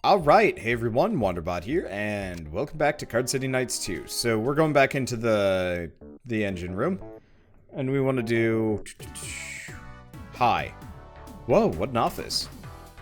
Alright, hey everyone, Wanderbot here, and welcome back to Card City Nights 2. So we're going back into the engine room, and we want to do... Hi. Whoa, what an office.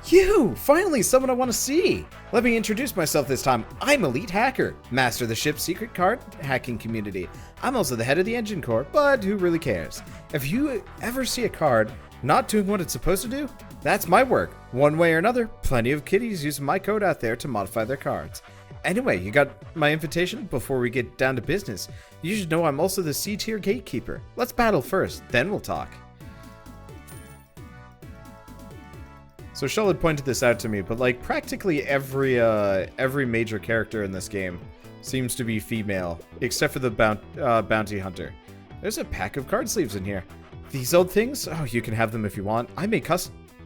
You! Finally, someone I want to see! Let me introduce myself this time. I'm Elite Hacker, master of the ship's secret card hacking community. I'm also the head of the engine core, but who really cares? If you ever see a card not doing what it's supposed to do, that's my work. One way or another, plenty of kiddies using my code out there to modify their cards. Anyway, you got my invitation? Before we get down to business, you should know I'm also the C-tier gatekeeper. Let's battle first, then we'll talk. So Shell had pointed this out to me, but like practically every major character in this game seems to be female, except for the bounty hunter. There's a pack of card sleeves in here. These old things? Oh, you can have them if you want.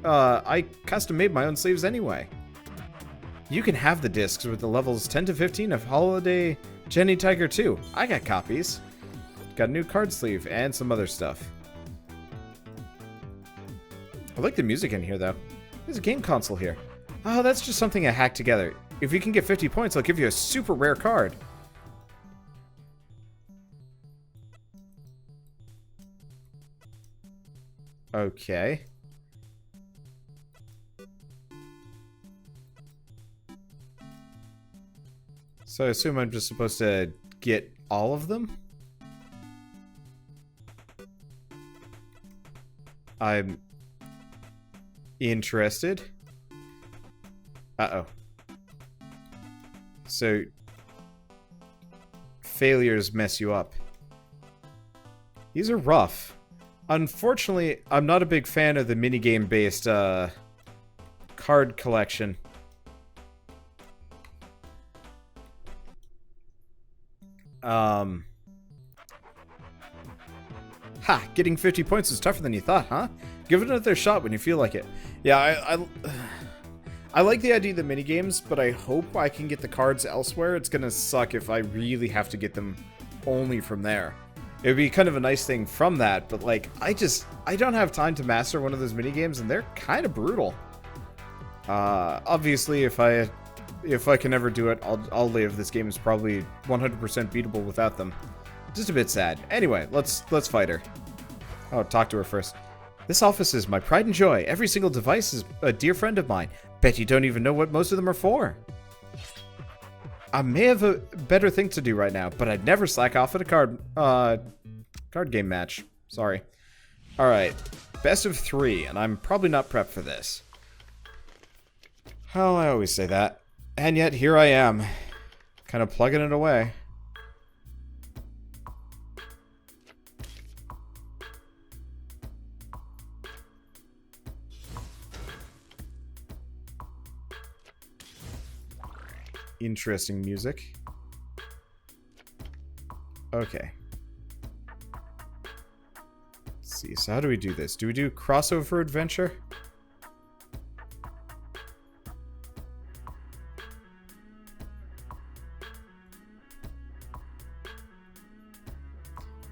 I custom made my own sleeves anyway. You can have the discs with the levels 10 to 15 of Holiday Jenny Tiger 2. I got copies. Got a new card sleeve and some other stuff. I like the music in here though. There's a game console here. Oh, that's just something I hacked together. If you can get 50 points, I'll give you a super rare card. Okay. So I assume I'm just supposed to get all of them? I'm interested. Uh-oh. So failures mess you up. These are rough. Unfortunately, I'm not a big fan of the minigame-based card collection. Getting 50 points is tougher than you thought, huh? Give it another shot when you feel like it. Yeah, I like the idea of the minigames, but I hope I can get the cards elsewhere. It's gonna suck if I really have to get them only from there. It would be kind of a nice thing from that, but like, I don't have time to master one of those minigames, and they're kind of brutal. Obviously, if I can ever do it, I'll live. This game is probably 100% beatable without them. Just a bit sad. Anyway, let's fight her. Oh, talk to her first. This office is my pride and joy. Every single device is a dear friend of mine. Bet you don't even know what most of them are for. I may have a better thing to do right now, but I'd never slack off at a card game match. Sorry. Alright. Best of 3, and I'm probably not prepped for this. Well, I always say that. And yet, here I am. Kind of plugging it away. Interesting music. Okay. Let's see, so how do we do this? Do we do crossover adventure?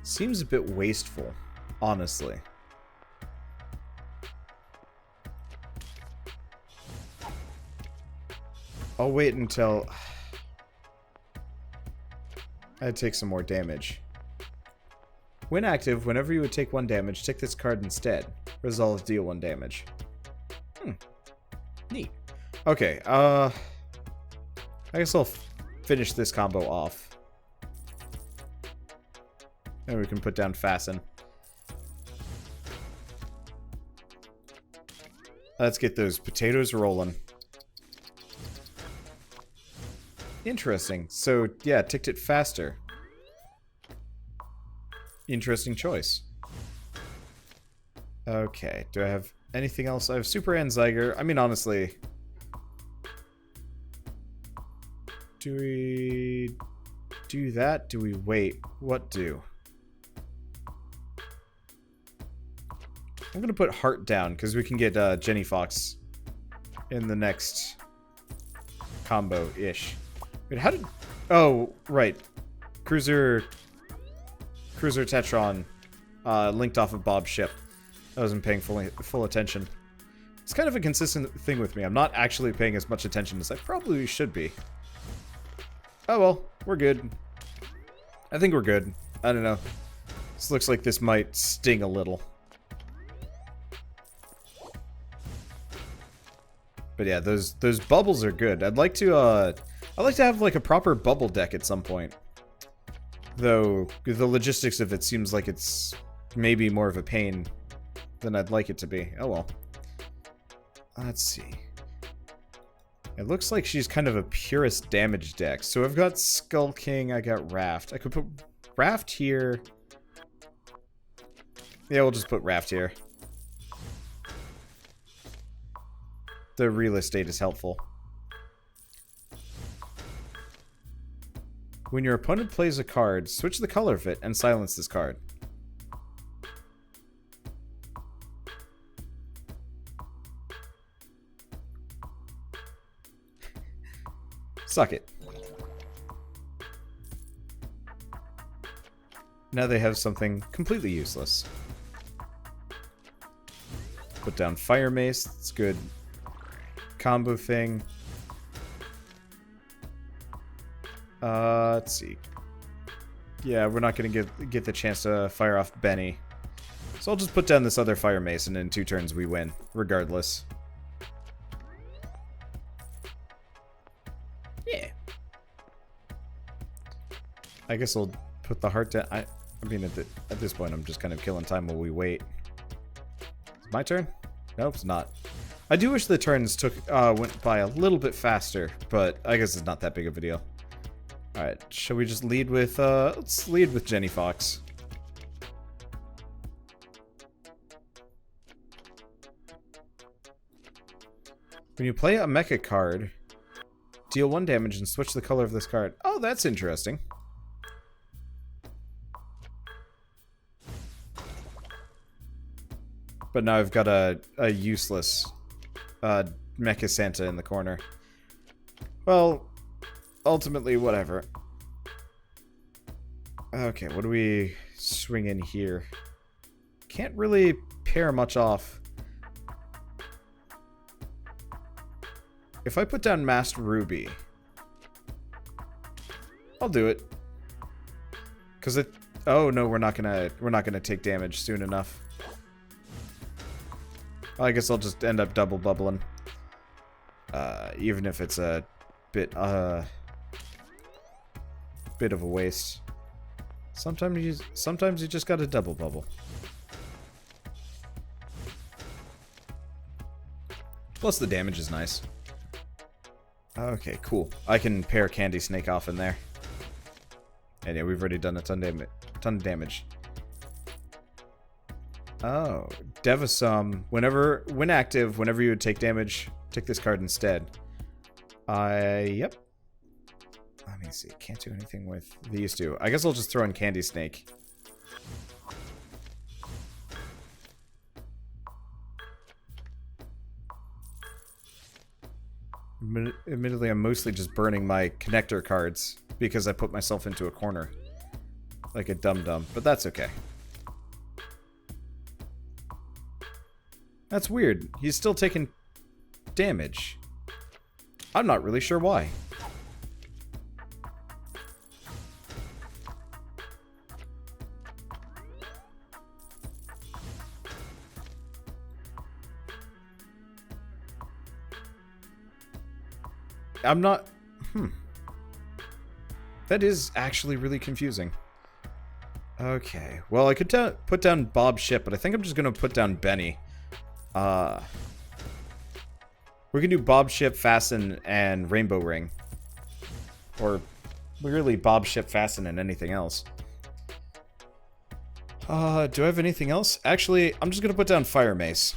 Seems a bit wasteful, honestly. I'll wait until I take some more damage. When active, whenever you would take 1 damage, take this card instead. Resolve, deal 1 damage. Neat. Okay, I guess I'll finish this combo off. And we can put down Fasten. Let's get those potatoes rolling. Interesting. So, yeah, ticked it faster. Interesting choice. Okay, do I have anything else? I have Super Anzeiger. I mean, honestly... Do we do that? Do we wait? What do? I'm gonna put Heart down, because we can get Jenny Fox in the next combo-ish. Wait, how did... Oh, right. Cruiser Tetron linked off of Bob's ship. I wasn't paying full attention. It's kind of a consistent thing with me. I'm not actually paying as much attention as I probably should be. Oh well, we're good. I think we're good. I don't know. This looks like this might sting a little. But yeah, those bubbles are good. I'd like to have like a proper bubble deck at some point. Though the logistics of it seems like it's maybe more of a pain than I'd like it to be. Oh well. Let's see. It looks like she's kind of a purest damage deck. So I've got Skull King, I got Raft. I could put Raft here. Yeah, we'll just put Raft here. The real estate is helpful. When your opponent plays a card, switch the color of it and silence this card. Suck it. Now they have something completely useless. Put down Fire Mace, it's good. Combo thing. Let's see. Yeah, we're not gonna get the chance to fire off Benny. So I'll just put down this other Fire Mace and in 2 turns we win, regardless. Yeah. I guess I'll put the heart down. I mean, at this point, I'm just kind of killing time while we wait. It's my turn? Nope, it's not. I do wish the turns went by a little bit faster, but I guess it's not that big of a deal. Alright, shall we just lead with, let's lead with Jenny Fox. When you play a mecha card, deal 1 damage and switch the color of this card. Oh, that's interesting. But now I've got a useless Mecha Santa in the corner. Well, ultimately, whatever. Okay, what do we swing in here? Can't really pair much off. If I put down Masked Ruby, I'll do it. Cause it. Oh no, we're not gonna take damage soon enough. I guess I'll just end up double bubbling. Even if it's a bit of a waste. Sometimes you just gotta double bubble. Plus the damage is nice. Okay, cool. I can pair Candy Snake off in there. And yeah, we've already done a ton of damage. Oh, Devisum. When active, whenever you would take damage, take this card instead. Yep. Let me see. Can't do anything with these two. I guess I'll just throw in Candy Snake. Admittedly, I'm mostly just burning my connector cards because I put myself into a corner. Like a dum-dum, but that's okay. That's weird. He's still taking damage. I'm not really sure why. I'm not... That is actually really confusing. Okay. Well, I could put down Bob Ship, but I think I'm just going to put down Benny. We can do Bob Ship, Fasten, and Rainbow Ring. Or, really, Bob Ship, Fasten, and anything else. Do I have anything else? Actually, I'm just going to put down Fire Mace.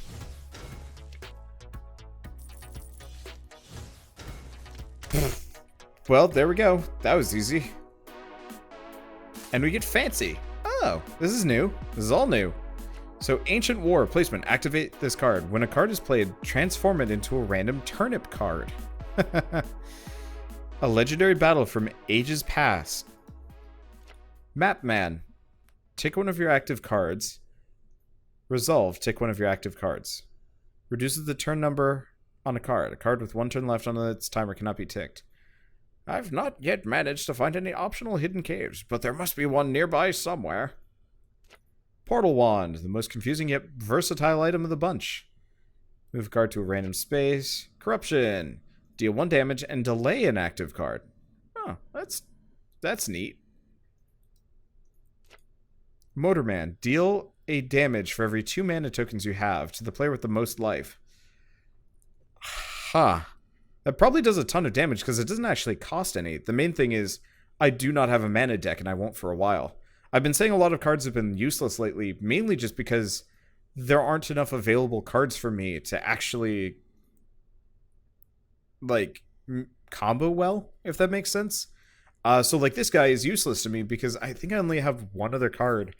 Well, there we go. That was easy. And we get Fancy. Oh, this is new. This is all new. So, Ancient War replacement. Activate this card. When a card is played, transform it into a random turnip card. A legendary battle from ages past. Mapman. Take one of your active cards. Resolve. Take one of your active cards. Reduces the turn number on a card. A card with 1 turn left on its timer cannot be ticked. I've not yet managed to find any optional hidden caves, but there must be one nearby somewhere. Portal Wand, the most confusing yet versatile item of the bunch. Move a card to a random space. Corruption. Deal 1 damage and delay an active card. Oh, that's neat. Motorman. Deal a damage for every 2 mana tokens you have to the player with the most life. Huh. That probably does a ton of damage because it doesn't actually cost any. The main thing is I do not have a mana deck and I won't for a while. I've been saying a lot of cards have been useless lately, mainly just because there aren't enough available cards for me to actually, like, combo well, if that makes sense. So, like, this guy is useless to me because I think I only have one other card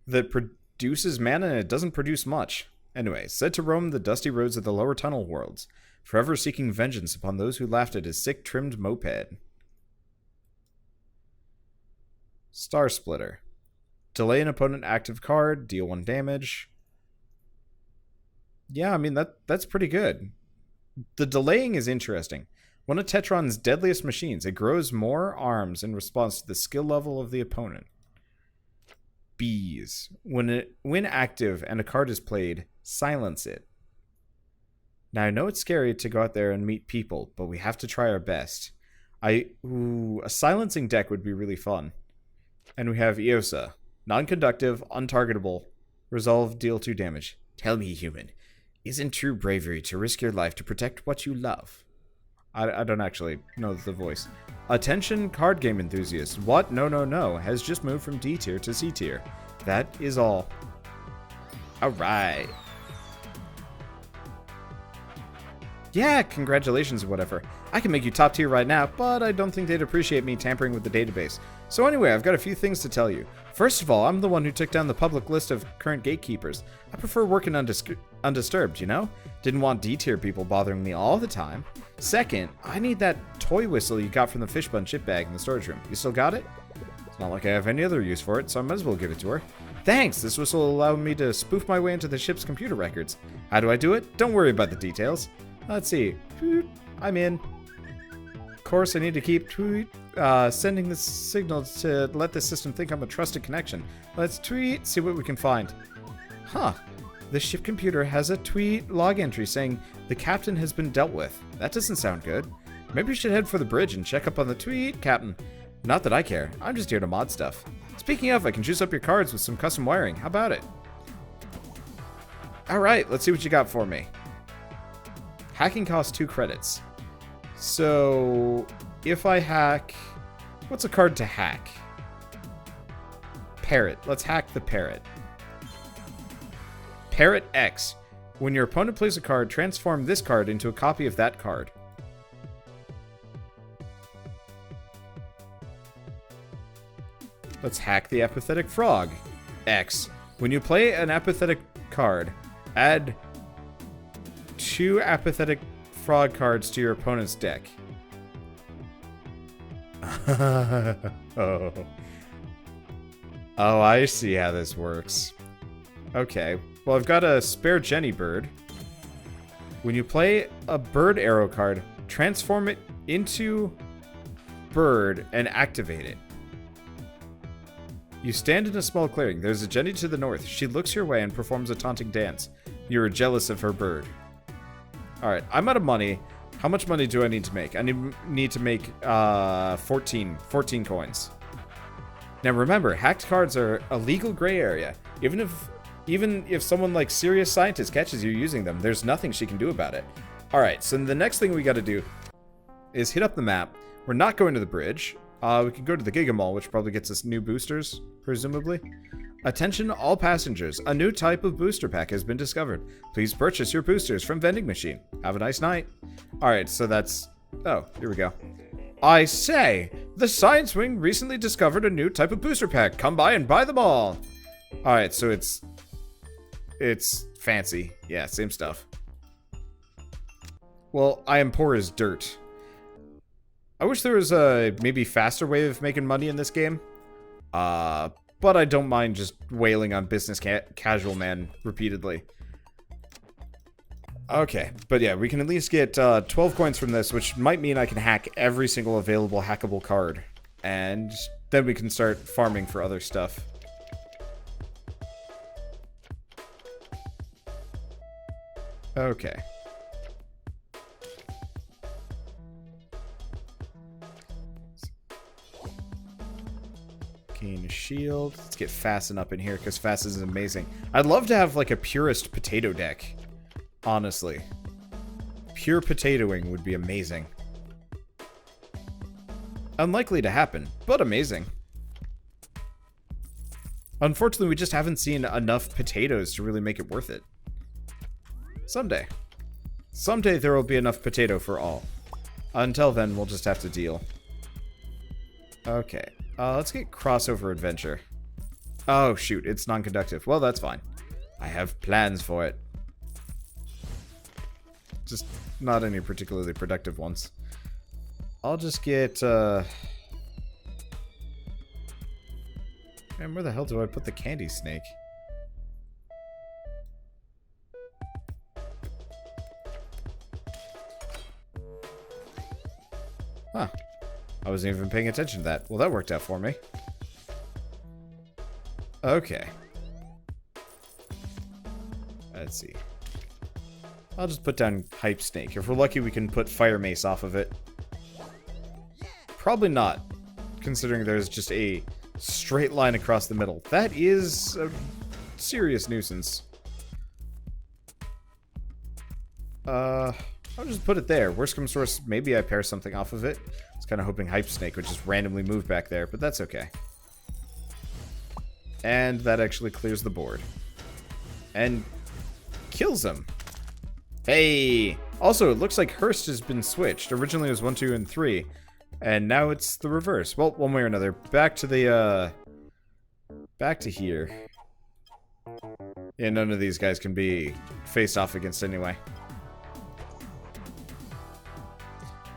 that produces mana and it doesn't produce much. Anyway, said to roam the dusty roads of the lower tunnel worlds, forever seeking vengeance upon those who laughed at his sick-trimmed moped. Star Splitter. Delay an opponent active card, deal 1 damage. Yeah, I mean, that's pretty good. The delaying is interesting. One of Tetron's deadliest machines, it grows more arms in response to the skill level of the opponent. Bees. When active and a card is played, silence it. Now, I know it's scary to go out there and meet people, but we have to try our best. A silencing deck would be really fun. And we have Eosa. Non-conductive, untargetable. Resolve, deal 2 damage. Tell me, human, isn't true bravery to risk your life to protect what you love? I don't actually know the voice. Attention, card game enthusiasts. What? No. Has just moved from D tier to C tier. That is all. Alright. Yeah, congratulations or whatever. I can make you top tier right now, but I don't think they'd appreciate me tampering with the database. So anyway, I've got a few things to tell you. First of all, I'm the one who took down the public list of current gatekeepers. I prefer working undisturbed, you know? Didn't want D-tier people bothering me all the time. Second, I need that toy whistle you got from the fish bun chip bag in the storage room. You still got it? It's not like I have any other use for it, so I might as well give it to her. Thanks! This whistle will allow me to spoof my way into the ship's computer records. How do I do it? Don't worry about the details. Let's see. I'm in. Of course, I need to keep sending the signal to let the system think I'm a trusted connection. Let's tweet, see what we can find. Huh. The ship computer has a tweet log entry saying the captain has been dealt with. That doesn't sound good. Maybe we should head for the bridge and check up on the tweet captain. Not that I care. I'm just here to mod stuff. Speaking of, I can juice up your cards with some custom wiring. How about it? Alright, let's see what you got for me. Hacking costs 2 credits. So, if I hack... What's a card to hack? Parrot. Let's hack the Parrot. Parrot X. When your opponent plays a card, transform this card into a copy of that card. Let's hack the Apathetic Frog. X. When you play an apathetic card, add 2 apathetic frog cards to your opponent's deck. Oh, I see how this works. Okay, well, I've got a spare Jenny bird. When you play a bird arrow card, transform it into bird and activate it. You stand in a small clearing. There's a Jenny to the north. She looks your way and performs a taunting dance. You are jealous of her bird. Alright, I'm out of money. How much money do I need to make? I need to make 14 coins. Now remember, hacked cards are a legal gray area. Even if someone like Serious Scientist catches you using them, there's nothing she can do about it. Alright, so the next thing we gotta do is hit up the map. We're not going to the bridge. We can go to the Giga Mall, which probably gets us new boosters, presumably. Attention all passengers, a new type of booster pack has been discovered. Please purchase your boosters from vending machine. Have a nice night. Alright, so that's... Oh, here we go. I say, the Science Wing recently discovered a new type of booster pack. Come by and buy them all. Alright, so it's fancy. Yeah, same stuff. Well, I am poor as dirt. I wish there was a maybe faster way of making money in this game. But I don't mind just wailing on business casual man repeatedly. Okay, but yeah, we can at least get 12 coins from this, which might mean I can hack every single available hackable card. And then we can start farming for other stuff. Okay. Gain a shield. Let's get Fasten up in here, because Fasten is amazing. I'd love to have, like, a purist potato deck. Honestly. Pure potatoing would be amazing. Unlikely to happen, but amazing. Unfortunately, we just haven't seen enough potatoes to really make it worth it. Someday. Someday there will be enough potato for all. Until then, we'll just have to deal. Okay. Let's get crossover adventure. Oh, shoot. It's non-conductive. Well, that's fine. I have plans for it. Just not any particularly productive ones. I'll just get, Man, where the hell do I put the candy snake? Huh. I wasn't even paying attention to that. Well, that worked out for me. Okay. Let's see. I'll just put down Hype Snake. If we're lucky, we can put Fire Mace off of it. Probably not, considering there's just a straight line across the middle. That is a serious nuisance. I'll just put it there. Worst comes to worst, maybe I pair something off of it. I was kind of hoping Hype Snake would just randomly move back there, but that's okay. And that actually clears the board. And kills him. Hey! Also, it looks like Hearst has been switched. Originally it was 1, 2, and 3. And now it's the reverse. Well, one way or another. Back to the, back to here. Yeah, none of these guys can be faced off against anyway.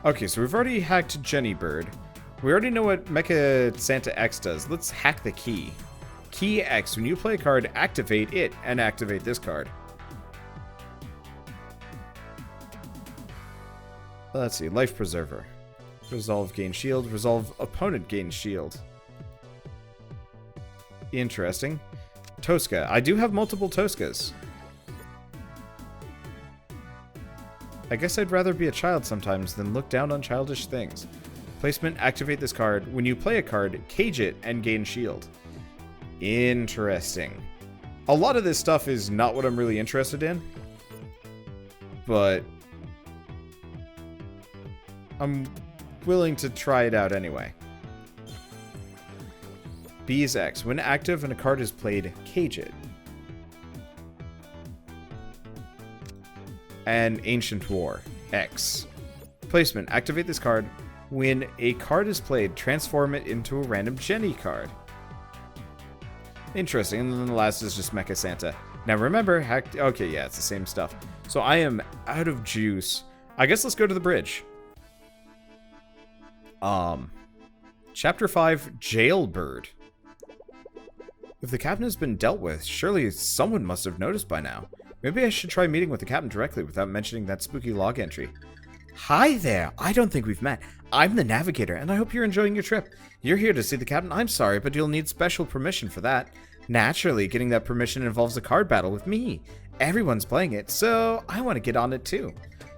Okay, so we've already hacked Jenny Bird. We already know what Mecha Santa X does. Let's hack the key. Key X. When you play a card, activate it and activate this card. Let's see. Life Preserver. Resolve gain shield. Resolve opponent gain shield. Interesting. Tosca. I do have multiple Toscas. I guess I'd rather be a child sometimes than look down on childish things. Placement, activate this card. When you play a card, cage it and gain shield. Interesting. A lot of this stuff is not what I'm really interested in. But I'm willing to try it out anyway. Bees X. When active and a card is played, cage it. And Ancient War. X. Placement. Activate this card. When a card is played, transform it into a random Jenny card. Interesting. And then the last is just Mecha Santa. Now remember, hacked... Okay, yeah, it's the same stuff. So I am out of juice. I guess let's go to the bridge. Chapter 5, Jailbird. If the captain has been dealt with, surely someone must have noticed by now. Maybe I should try meeting with the captain directly without mentioning that spooky log entry. Hi there! I don't think we've met. I'm the navigator, and I hope you're enjoying your trip. You're here to see the captain. I'm sorry, but you'll need special permission for that. Naturally, getting that permission involves a card battle with me. Everyone's playing it, so I want to get on it too.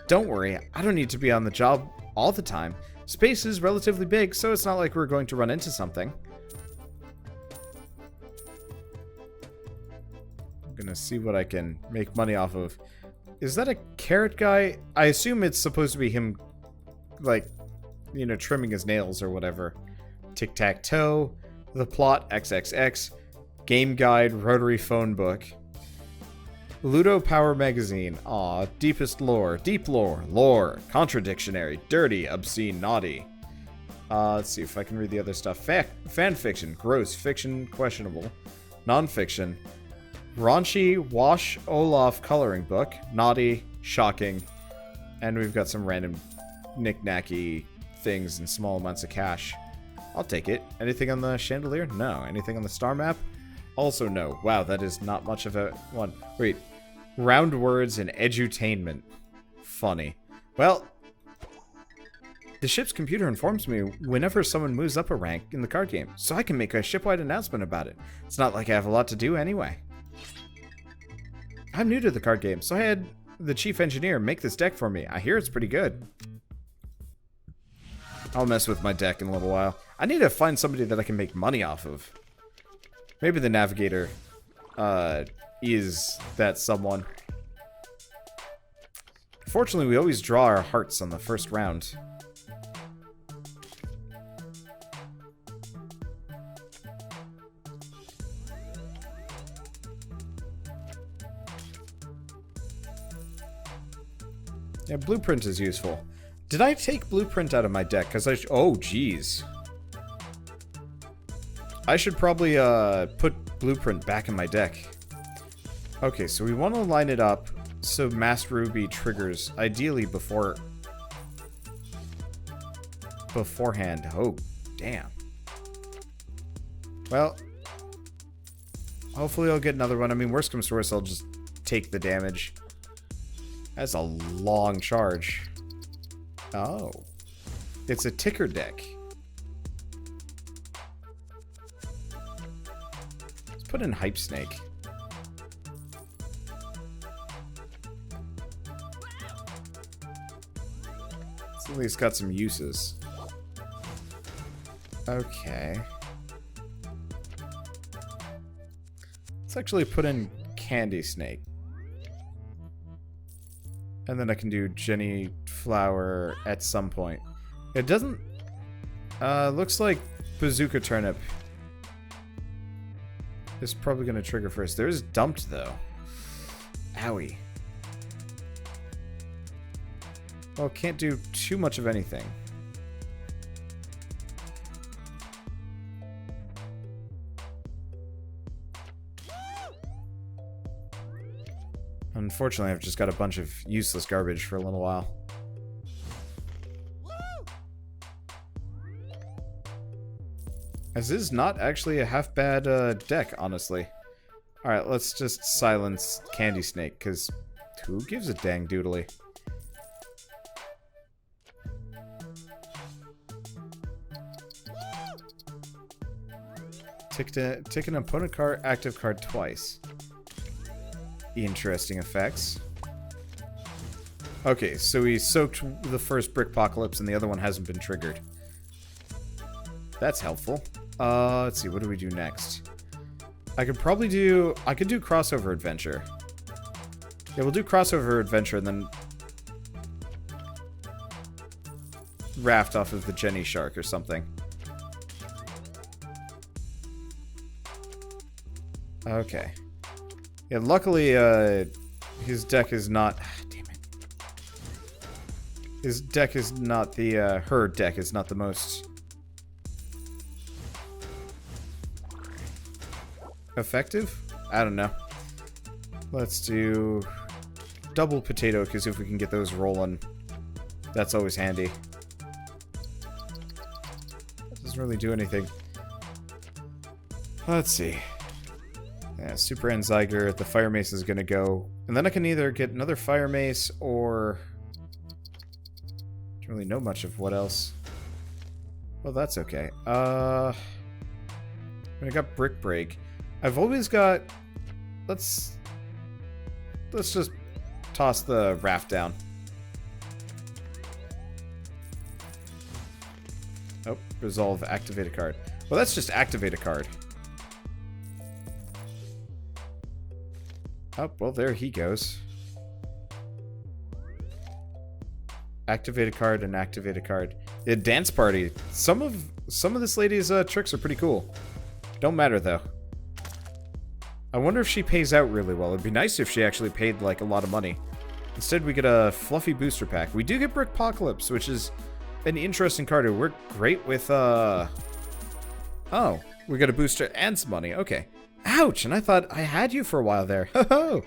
Don't worry, I don't need to be on the job all the time. Space is relatively big, so it's not like we're going to run into something. I'm gonna see what I can make money off of. Is that a carrot guy? I assume it's supposed to be him, like, you know, trimming his nails or whatever. Tic-tac-toe, the plot, XXX, game guide, rotary phone book. Ludo Power Magazine. Aw, deepest lore. Deep lore. Lore. Contradictionary. Dirty. Obscene. Naughty. Let's see if I can read the other stuff. Fan fiction. Gross. Fiction. Questionable. Non-fiction. Raunchy. Wash Olaf coloring book. Naughty. Shocking. And we've got some random knick-knacky things and small amounts of cash. I'll take it. Anything on the chandelier? No. Anything on the star map? Also no. Wow, that is not much of a one. Wait. Round words and edutainment. Funny. Well, the ship's computer informs me whenever someone moves up a rank in the card game, so I can make a shipwide announcement about it. It's not like I have a lot to do anyway. I'm new to the card game, so I had the chief engineer make this deck for me. I hear it's pretty good. I'll mess with my deck in a little while. I need to find somebody that I can make money off of. Maybe the navigator is that someone. Fortunately, we always draw our hearts on the first round. Yeah, blueprint is useful. Did I take blueprint out of my deck? Because oh, geez. I should probably put blueprint back in my deck. Okay, so we want to line it up so Mass Ruby triggers, ideally beforehand. Oh, damn. Well, hopefully I'll get another one. I mean, worst comes to worst, I'll just take the damage. That's a long charge. Oh. It's a ticker deck. Let's put in Hype Snake. It's at least got some uses. Okay. Let's actually put in Candy Snake. And then I can do Jenny Flower at some point. It doesn't... looks like Bazooka Turnip is probably going to trigger first. There's Dumped, though. Owie. Well, can't do too much of anything. Unfortunately, I've just got a bunch of useless garbage for a little while. This is not actually a half bad deck, honestly. Alright, let's just silence Candy Snake, because who gives a dang doodly? Tick an opponent card, active card twice. Interesting effects. Okay, so we soaked the first Brickpocalypse and the other one hasn't been triggered. That's helpful. Let's see, what do we do next? I could do Crossover Adventure. Yeah, we'll do Crossover Adventure and then Raft off of the Jenny Shark or something. Okay. Yeah, luckily, his deck is not... damn it. His deck is not the, her deck is not the most... effective? I don't know. Let's do... double potato, because if we can get those rolling, that's always handy. That doesn't really do anything. Let's see. Yeah, Super Enzyger, the Fire Mace is going to go. And then I can either get another Fire Mace or... don't really know much of what else. Well, that's okay. I got Brick Break. I've always got... Let's just toss the Raft down. Oh, resolve, activate a card. Well, that's just activate a card. Oh, well, there he goes. Activate a card and activate a card. The Dance Party. Some of this lady's tricks are pretty cool. Don't matter, though. I wonder if she pays out really well. It'd be nice if she actually paid, like, a lot of money. Instead, we get a fluffy booster pack. We do get Brickpocalypse, which is an interesting card. It worked great with, Oh, we got a booster and some money. Okay. Ouch! And I thought I had you for a while there. Ho ho!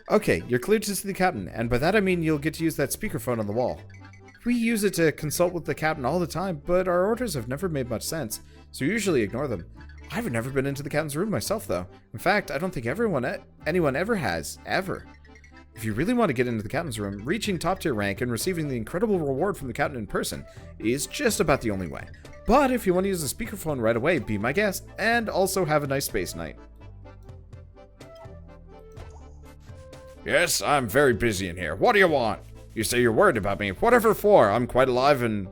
Okay, you're cleared to see the captain, and by that I mean you'll get to use that speakerphone on the wall. We use it to consult with the captain all the time, but our orders have never made much sense, so we usually ignore them. I've never been into the captain's room myself, though. In fact, I don't think anyone ever has. Ever. If you really want to get into the captain's room, reaching top tier rank and receiving the incredible reward from the captain in person is just about the only way. But if you want to use a speakerphone right away, be my guest, and also have a nice space night. Yes, I'm very busy in here. What do you want? You say you're worried about me. Whatever for. I'm quite alive and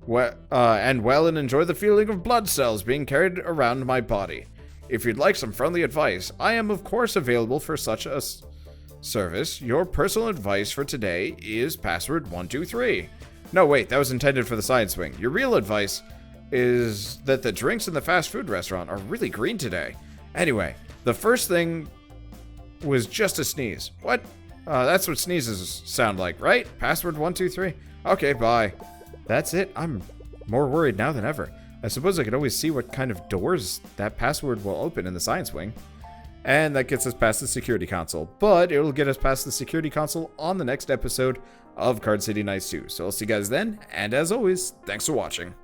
well and enjoy the feeling of blood cells being carried around my body. If you'd like some friendly advice, I am of course available for such a service. Your personal advice for today is Password123. No, wait, that was intended for the science wing. Your real advice is that the drinks in the fast food restaurant are really green today. Anyway, the first thing was just a sneeze. What? That's what sneezes sound like, right? Password123? Okay, bye. That's it. I'm more worried now than ever. I suppose I could always see what kind of doors that password will open in the science wing. And that gets us past the security console. But it'll get us past the security console on the next episode of Card City Nights 2. So I'll see you guys then. And as always, thanks for watching.